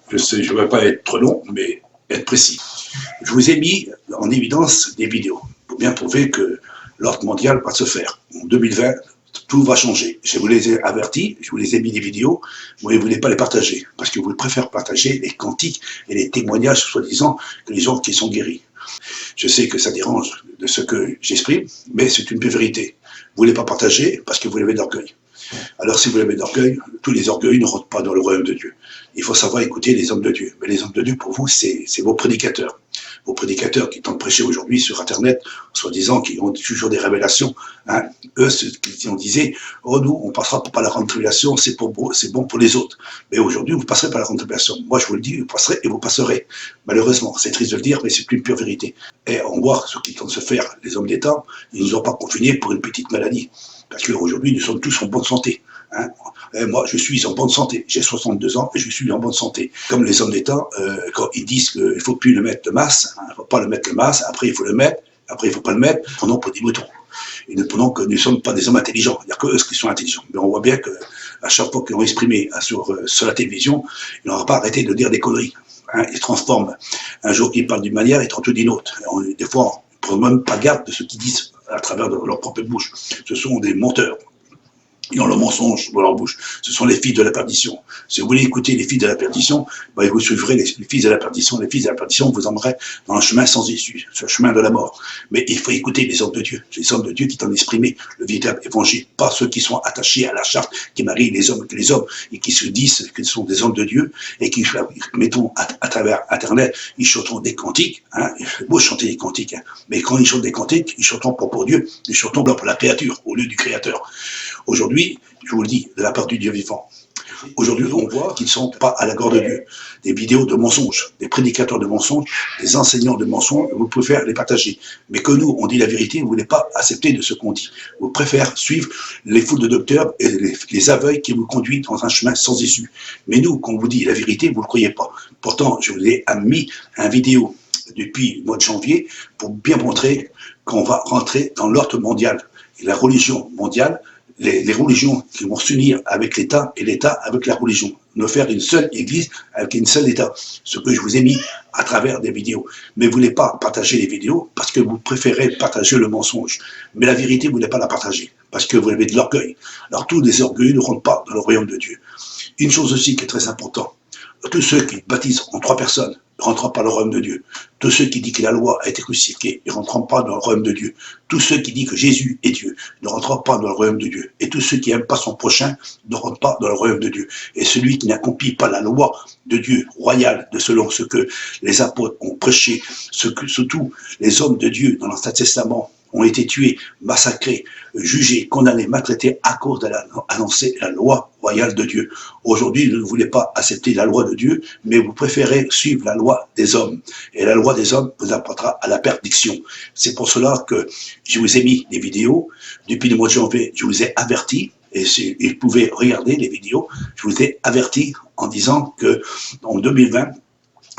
je ne vais pas être trop long, mais être précis. Je vous ai mis en évidence des vidéos pour bien prouver que l'ordre mondial va se faire. En 2020, tout va changer. Je vous les ai avertis, je vous les ai mis des vidéos, vous ne voulez pas les partager, parce que vous préférez partager les cantiques et les témoignages, soi-disant, que les gens qui sont guéris. Je sais que ça dérange de ce que j'exprime, mais c'est une vérité. Vous ne voulez pas partager parce que vous avez de l'orgueil. Alors si vous avez de l'orgueil, tous les orgueils ne rentrent pas dans le royaume de Dieu. Il faut savoir écouter les hommes de Dieu. Mais les hommes de Dieu, pour vous, c'est vos prédicateurs. Vos prédicateurs qui tentent de prêcher aujourd'hui sur Internet, soi-disant qu'ils ont toujours des révélations. Hein. Eux, ceux qui ont disé, oh nous, on passera par la grande tribulation, c'est bon pour les autres. Mais aujourd'hui, vous passerez par la grande tribulation. Moi, je vous le dis, vous passerez et vous passerez. Malheureusement, c'est triste de le dire, mais c'est une pure vérité. Et on voit ce qu'ils tentent de se faire, les hommes d'État, ils ne nous ont pas confinés pour une petite maladie. Parce qu'aujourd'hui, nous sommes tous en bonne santé. Hein. Et moi, je suis en bonne santé. J'ai 62 ans et je suis en bonne santé. Comme les hommes d'État, quand ils disent qu'il ne faut plus le mettre le masque, il ne faut pas le mettre le masque, après il faut le mettre, après il ne faut pas le mettre, prenons pour des moutons. Et nous prenons que nous ne sommes pas des hommes intelligents. Il n'y a que eux qui sont intelligents. Mais on voit bien qu'à chaque fois qu'ils ont exprimé sur la télévision, ils n'auront pas arrêté de dire des conneries. Hein. Ils se transforment. Un jour qu'ils parlent d'une manière, ils tantôt d'une autre. Des fois, on ne prend même pas garde de ce qu'ils disent à travers de leur propre bouche. Ce sont des menteurs. Ils ont le mensonge dans leur bouche. Ce sont les fils de la perdition. Si vous voulez écouter les fils de la perdition, vous suivrez les fils de la perdition. Les fils de la perdition vous emmènerez dans un chemin sans issue, sur le chemin de la mort. Mais il faut écouter les hommes de Dieu qui t'ont exprimé le véritable évangile, pas ceux qui sont attachés à la charte, qui marient les hommes et qui se disent qu'ils sont des hommes de Dieu et qui, mettons, à travers Internet, ils chanteront des cantiques. Hein, c'est beau chanter des cantiques, hein, mais quand ils chantent des cantiques, ils chanteront pas pour Dieu, ils chanteront pour la créature au lieu du Créateur. Aujourd'hui, je vous le dis, de la part du Dieu vivant, aujourd'hui, on voit qu'ils ne sont pas à la gloire de Dieu. Des vidéos de mensonges, des prédicateurs de mensonges, des enseignants de mensonges, vous pouvez faire les partager. Mais que nous, on dit la vérité, vous ne voulez pas accepter de ce qu'on dit. Vous préférez suivre les foules de docteurs et les aveugles qui vous conduisent dans un chemin sans issue. Mais nous, quand on vous dit la vérité, vous ne le croyez pas. Pourtant, je vous ai mis une vidéo depuis le mois de janvier pour bien montrer qu'on va rentrer dans l'ordre mondial. Et la religion mondiale, les religions qui vont s'unir avec l'État et l'État avec la religion. Nous faire une seule église avec une seule État. Ce que je vous ai mis à travers des vidéos. Mais vous ne voulez pas partager les vidéos parce que vous préférez partager le mensonge. Mais la vérité, vous ne voulez pas la partager parce que vous avez de l'orgueil. Alors tous les orgueils ne rentrent pas dans le royaume de Dieu. Une chose aussi qui est très importante. Tous ceux qui baptisent en 3 personnes ne rentreront pas dans le royaume de Dieu. Tous ceux qui disent que la loi a été crucifiée ne rentreront pas dans le royaume de Dieu. Tous ceux qui disent que Jésus est Dieu ne rentreront pas dans le royaume de Dieu. Et tous ceux qui n'aiment pas son prochain ne rentrent pas dans le royaume de Dieu. Et celui qui n'accomplit pas la loi de Dieu royale, selon ce que les apôtres ont prêché, surtout les hommes de Dieu dans l'Ancien Testament, ont été tués, massacrés, jugés, condamnés, maltraités à cause d'annoncer la loi royale de Dieu. Aujourd'hui, vous ne voulez pas accepter la loi de Dieu, mais vous préférez suivre la loi des hommes. Et la loi des hommes vous apportera à la perdition. C'est pour cela que je vous ai mis des vidéos. Depuis le mois de janvier, je vous ai averti, et vous pouvez regarder les vidéos, je vous ai averti en disant que en 2020,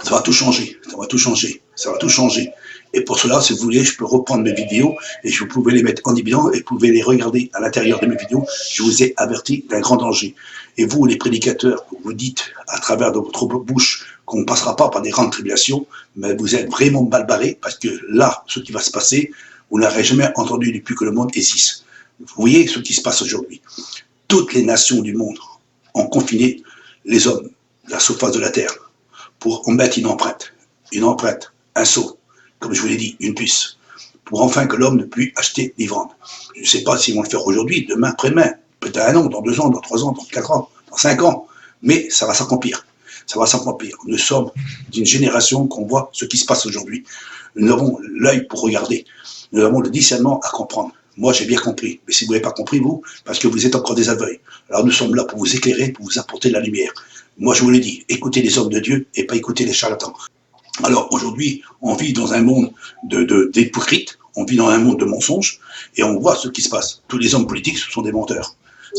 ça va tout changer, ça va tout changer, ça va tout changer. Et pour cela, si vous voulez, je peux reprendre mes vidéos et vous pouvez les mettre en évidence et vous pouvez les regarder à l'intérieur de mes vidéos. Je vous ai averti d'un grand danger. Et vous, les prédicateurs, vous dites à travers de votre bouche qu'on ne passera pas par des grandes tribulations, mais vous êtes vraiment mal barrés parce que là, ce qui va se passer, vous n'aurez jamais entendu depuis que le monde existe. Vous voyez ce qui se passe aujourd'hui. Toutes les nations du monde ont confiné les hommes de la surface de la terre pour en mettre une empreinte, un sceau, comme je vous l'ai dit, une puce, pour enfin que l'homme ne puisse acheter ni vendre. Je ne sais pas s'ils vont le faire aujourd'hui, demain, après-demain, peut-être un an, dans 2 ans, dans 3 ans, dans 4 ans, dans 5 ans, mais ça va s'accomplir. Ça va s'accomplir. Nous sommes d'une génération qu'on voit ce qui se passe aujourd'hui. Nous avons l'œil pour regarder. Nous avons le discernement à comprendre. Moi, j'ai bien compris. Mais si vous n'avez pas compris, vous, parce que vous êtes encore des aveugles. Alors nous sommes là pour vous éclairer, pour vous apporter de la lumière. Moi, je vous l'ai dit, écoutez les hommes de Dieu et pas écoutez les charlatans. Alors aujourd'hui, on vit dans un monde d'hypocrites, on vit dans un monde de mensonges, et on voit ce qui se passe. Tous les hommes politiques, ce sont des menteurs.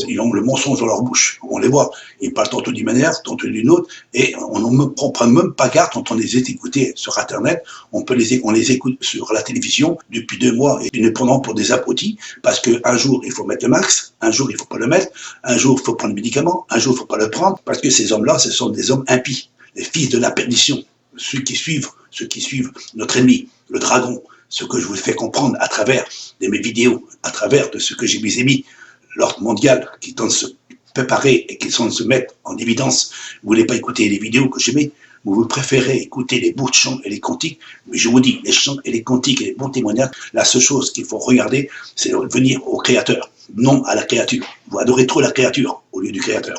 Ils ont le mensonge dans leur bouche, on les voit. Ils parlent tantôt d'une manière, tantôt d'une autre, et on ne prend même pas garde quand on les écoute sur Internet, on les écoute sur la télévision depuis 2 mois, et nous les prenons pour des abrutis, parce qu'un jour, il faut mettre le masque, un jour, il ne faut pas le mettre, un jour, il faut prendre le médicament, un jour, il ne faut pas le prendre, parce que ces hommes-là, ce sont des hommes impies. les fils de la perdition, ceux qui suivent notre ennemi, le dragon, ce que je vous fais comprendre à travers de mes vidéos, à travers de ce que j'ai mis émis, l'ordre mondial qui tente de se préparer et qui tente de se mettre en évidence. Vous ne voulez pas écouter les vidéos que j'ai mis, vous préférez écouter les bouts de chants et les cantiques, mais je vous dis, les chants et les cantiques et les bons témoignages, la seule chose qu'il faut regarder, c'est de venir au Créateur, non à la créature. Vous adorez trop la créature au lieu du Créateur.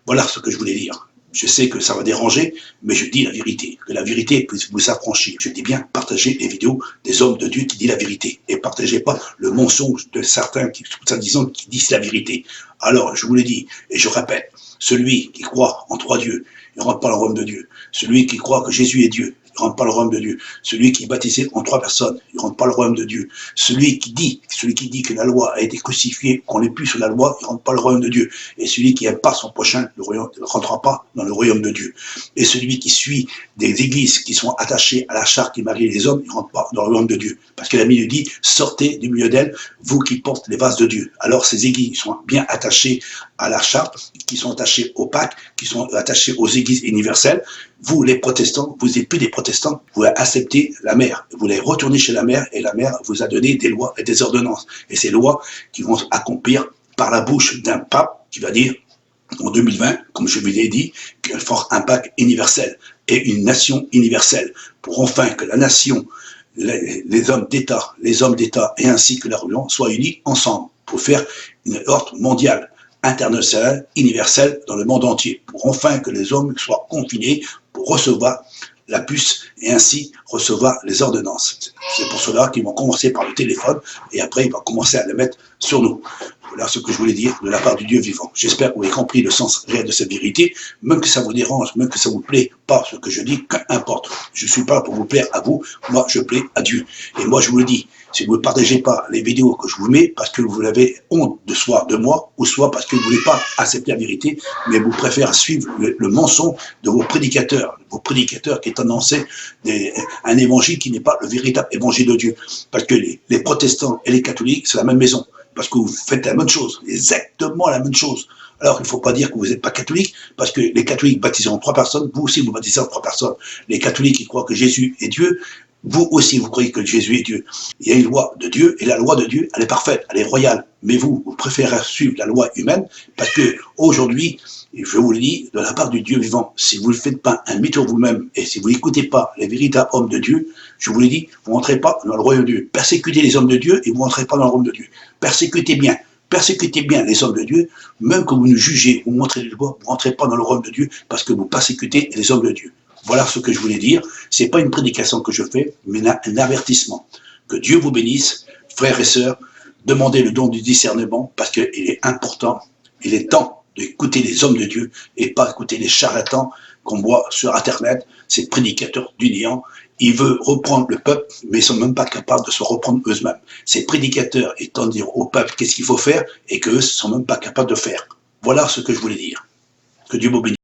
Voilà ce que je voulais dire. Je sais que ça va déranger, mais je dis la vérité. Que la vérité puisse vous affranchir. Je dis bien, partagez les vidéos des hommes de Dieu qui disent la vérité. Et partagez pas le mensonge de certains qui, soi-disant, qui disent la vérité. Alors, je vous l'ai dit, et je répète, celui qui croit en trois dieux, il ne rentre pas dans le royaume de Dieu. Celui qui croit que Jésus est Dieu, il ne rentre pas dans le royaume de Dieu. Celui qui est baptisé en trois personnes, il ne rentre pas dans le royaume de Dieu. Celui qui dit que la loi a été crucifiée, qu'on n'est plus sur la loi, il ne rentre pas dans le royaume de Dieu. Et celui qui n'aime pas son prochain, il ne rentrera pas dans le royaume de Dieu. Et celui qui suit des églises qui sont attachées à la charte qui marie les hommes, il ne rentre pas dans le royaume de Dieu. Parce que la Bible dit, sortez du milieu d'elle, vous qui portez les vases de Dieu. Alors ces églises sont bien attachées à la charte, qui sont attachées au Pâques, qui sont attachées aux églises universelles. Vous, les protestants, vous n'êtes plus des protestants, vous acceptez la mère, vous allez retourner chez la mère, et la mère vous a donné des lois et des ordonnances. Et ces lois qui vont accomplir par la bouche d'un pape qui va dire, en 2020, comme je vous l'ai dit, qu'il y a un fort impact universel et une nation universelle, pour enfin que la nation, les hommes d'État et ainsi que la religion soient unis ensemble pour faire une ordre mondiale, internationale, universelle dans le monde entier, pour enfin que les hommes soient confinés pour recevoir la puce et ainsi recevoir les ordonnances. C'est pour cela qu'ils vont commencer par le téléphone et après ils vont commencer à les mettre sur nous. Voilà ce que je voulais dire de la part du Dieu vivant. J'espère que vous avez compris le sens réel de cette vérité, même que ça vous dérange, même que ça vous plaît pas ce que je dis, qu'importe. Je suis pas là pour vous plaire à vous, moi je plais à Dieu. Et moi je vous le dis, si vous ne partagez pas les vidéos que je vous mets parce que vous avez honte de soit de moi, ou soit parce que vous ne voulez pas accepter la vérité, mais vous préférez suivre le mensonge de vos prédicateurs qui est annoncé un évangile qui n'est pas le véritable évangile de Dieu. Parce que les protestants et les catholiques, c'est la même maison. Parce que vous faites la même chose, exactement la même chose. Alors, il ne faut pas dire que vous n'êtes pas catholique, parce que les catholiques baptisés en trois personnes, vous aussi vous baptisez en trois personnes. Les catholiques qui croient que Jésus est Dieu, vous aussi vous croyez que Jésus est Dieu. Il y a une loi de Dieu, et la loi de Dieu, elle est parfaite, elle est royale. Mais vous préférez suivre la loi humaine, parce que aujourd'hui, je vous le dis, de la part du Dieu vivant, si vous ne faites pas un mythe vous-même, et si vous n'écoutez pas les véritables hommes de Dieu, je vous l'ai dit, vous ne rentrez pas dans le royaume de Dieu. Persécutez les hommes de Dieu et vous ne rentrez pas dans le royaume de Dieu. Persécutez bien les hommes de Dieu, même que vous nous jugez, vous montrez le doigt, vous ne rentrez pas dans le royaume de Dieu parce que vous persécutez les hommes de Dieu. Voilà ce que je voulais dire. Ce n'est pas une prédication que je fais, mais un avertissement. Que Dieu vous bénisse, frères et sœurs, demandez le don du discernement parce qu'il est important, il est temps d'écouter les hommes de Dieu et pas écouter les charlatans qu'on voit sur Internet, ces prédicateurs du néant. Ils veulent reprendre le peuple, mais ils ne sont même pas capables de se reprendre eux-mêmes. Ces prédicateurs étant dire au peuple qu'est-ce qu'il faut faire et qu'eux ne sont même pas capables de faire. Voilà ce que je voulais dire. Que Dieu vous bénisse.